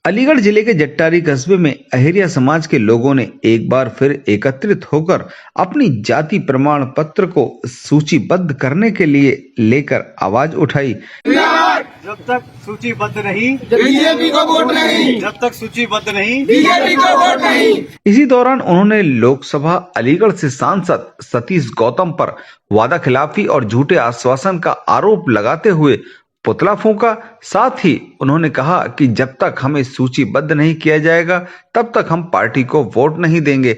अलीगढ़ जिले के जट्टारी कस्बे में अहेरिया समाज के लोगों ने एक बार फिर एकत्रित होकर अपनी जाति प्रमाण पत्र को सूचीबद्ध करने के लिए लेकर आवाज उठाई। जब तक सूचीबद्ध नहीं बीजेपी को वोट नहीं, जब तक सूचीबद्ध नहीं बीजेपी को वोट नहीं। इसी दौरान उन्होंने लोकसभा अलीगढ़ से सांसद सतीश गौतम पर वादा खिलाफी और झूठे आश्वासन का आरोप लगाते हुए पुतला फूंका। साथ ही उन्होंने कहा कि जब तक हमें सूचीबद्ध नहीं किया जाएगा तब तक हम पार्टी को वोट नहीं देंगे।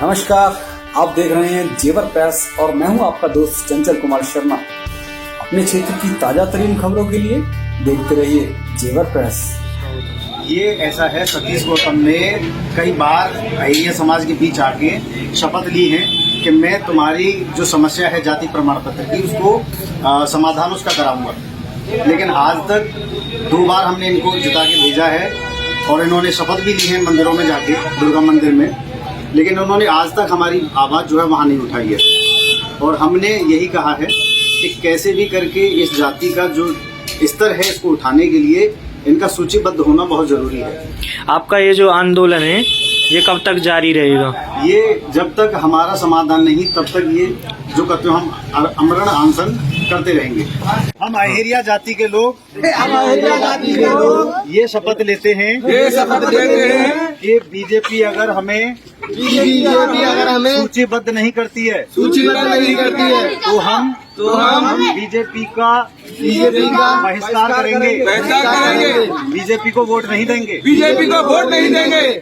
नमस्कार, आप देख रहे हैं जेवर प्रेस और मैं हूं आपका दोस्त चंचल कुमार शर्मा। अपने क्षेत्र की ताजा तरीन खबरों के लिए देखते रहिए जेवर प्रेस। ये ऐसा है, सतीश गौतम ने कई बार अहेरिया समाज के बीच आके शपथ ली है कि मैं तुम्हारी जो समस्या है जाति प्रमाण पत्र की उसको समाधान उसका कराऊंगा। लेकिन आज तक 2 बार हमने इनको जिता के भेजा है और इन्होंने शपथ भी ली है मंदिरों में जाके, दुर्गा मंदिर में, लेकिन उन्होंने आज तक हमारी आवाज़ जो है वहाँ नहीं उठाई है। और हमने यही कहा है कि कैसे भी करके इस जाति का जो स्तर है इसको उठाने के लिए इनका सूचीबद्ध होना बहुत जरूरी है। आपका ये जो आंदोलन है ये कब तक जारी रहेगा? ये जब तक हमारा समाधान नहीं तब तक ये जो करते हो हम अमरण अनशन करते रहेंगे। हम अहेरिया जाति के लोग ये शपथ लेते हैं कि बीजेपी अगर हमें सूचीबद्ध नहीं करती है तो हम बीजेपी का बहिष्कार करेंगे, बीजेपी को वोट नहीं देंगे।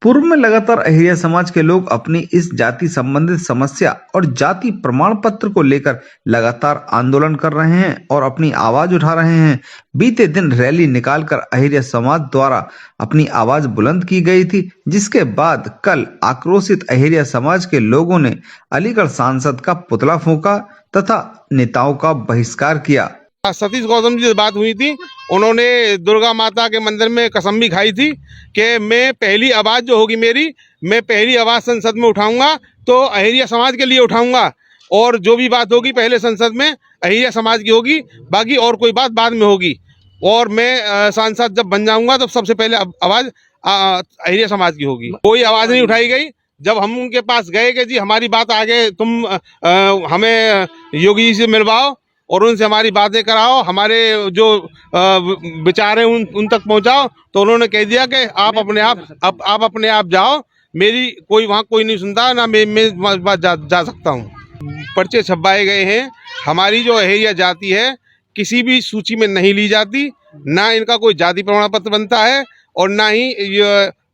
पूर्व में लगातार अहेरिया समाज के लोग अपनी इस जाति संबंधित समस्या और जाति प्रमाण पत्र को लेकर लगातार आंदोलन कर रहे हैं और अपनी आवाज उठा रहे हैं। बीते दिन रैली निकालकर अहेरिया समाज द्वारा अपनी आवाज बुलंद की गई थी, जिसके बाद कल आक्रोशित अहेरिया समाज के लोगों ने अलीगढ़ सांसद का पुतला फूंका तथा नेताओं का बहिष्कार किया। सतीश गौतम जी से बात हुई थी, उन्होंने दुर्गा माता के मंदिर में कसम भी खाई थी कि मैं पहली आवाज़ जो होगी मेरी, मैं पहली आवाज़ संसद में उठाऊंगा तो अहेरिया समाज के लिए उठाऊंगा और जो भी बात होगी पहले संसद में अहेरिया समाज की होगी, बाकी और कोई बात बाद में होगी। और मैं सांसद जब बन जाऊंगा तो सबसे पहले आवाज़ अहेरिया समाज की होगी। कोई आवाज़ नहीं उठाई गई। जब हम उनके पास गए कि जी हमारी बात आगे तुम हमें योगी जी से मिलवाओ और उनसे हमारी बातें कराओ, हमारे जो विचार हैं उन तक पहुंचाओ, तो उन्होंने कह दिया कि आप अपने आप जाओ, मेरी वहाँ कोई नहीं सुनता, ना मैं जा सकता हूँ। पर्चे छपवाए गए हैं। हमारी जो अहेरिया जाति है किसी भी सूची में नहीं ली जाती, ना इनका कोई जाति प्रमाण पत्र बनता है और ना ही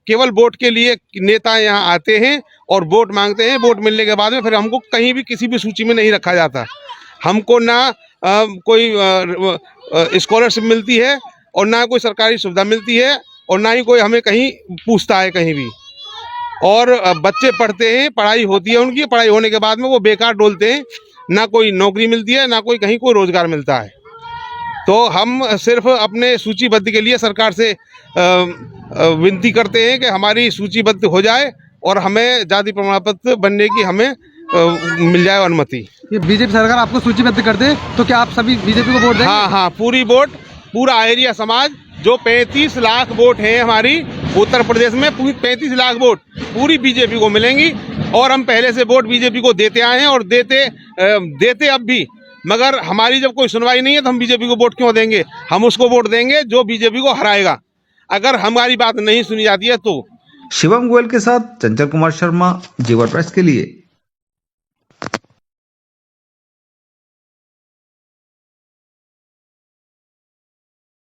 केवल वोट के लिए नेता यहाँ आते हैं और वोट मांगते हैं। वोट मिलने के बाद में फिर हमको कहीं भी किसी भी सूची में नहीं रखा जाता। हमको ना कोई स्कॉलरशिप मिलती है और ना कोई सरकारी सुविधा मिलती है और ना ही कोई हमें कहीं पूछता है कहीं भी। और बच्चे पढ़ते हैं, पढ़ाई होती है उनकी, पढ़ाई होने के बाद में वो बेकार डोलते हैं, ना कोई नौकरी मिलती है ना कोई कहीं कोई रोजगार मिलता है। तो हम सिर्फ अपने सूचीबद्ध के लिए सरकार से विनती करते हैं कि हमारी सूचीबद्ध हो जाए और हमें जाति प्रमाण पत्र बनने की हमें मिल जाए अनुमति। ये बीजेपी सरकार आपको सूचीबद्ध कर दे तो क्या आप सभी बीजेपी को वोट देंगे? हाँ, पूरा अहेरिया समाज जो 35 लाख वोट हैं हमारी उत्तर प्रदेश में, 35 लाख वोट पूरी बीजेपी को मिलेंगी। और हम पहले से वोट बीजेपी को देते आए हैं और देते अब भी, मगर हमारी जब कोई सुनवाई नहीं है तो हम बीजेपी को वोट क्यों देंगे? हम उसको वोट देंगे जो बीजेपी को हराएगा। अगर हमारी बात नहीं सुनी जाती है तो। शिवम गोयल के साथ चंचल कुमार शर्मा, जेवर प्रेस के लिए।